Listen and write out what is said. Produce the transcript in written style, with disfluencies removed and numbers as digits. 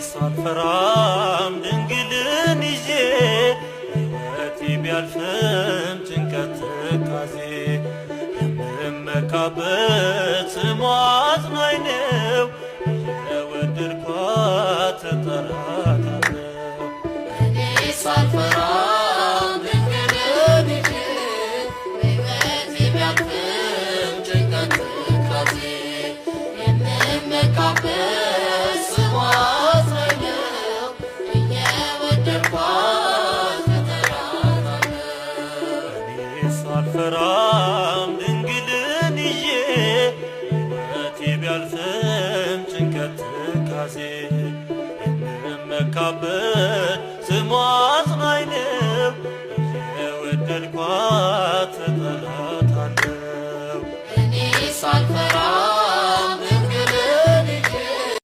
ሳልፈራም ድንግልን ይዤ ሕይወቴ ቢያልፍም ጭንቀት ትካዜ የምመካበት ስሟ አጽናኝ ነው። የወደድኳት እጠራታለሁ። እኔ ሳልፈራም ድንግልን ይዤ ሕይወቴ ቢያልፍም ጭንቀት ትካዜ የምመካበት ስሟ አጽናኝ ነው። የወደድኳት እጠራታለሁ። እኔ ሳልፈራም ድንግልን ይዤ ሕይወቴ ቢያልፍም ጭንቀት ትካዜ የምመካበት ስሟ አጽናኝ ነው። የወደድኳት እጠራታለሁ። እኔ ሳልፈራ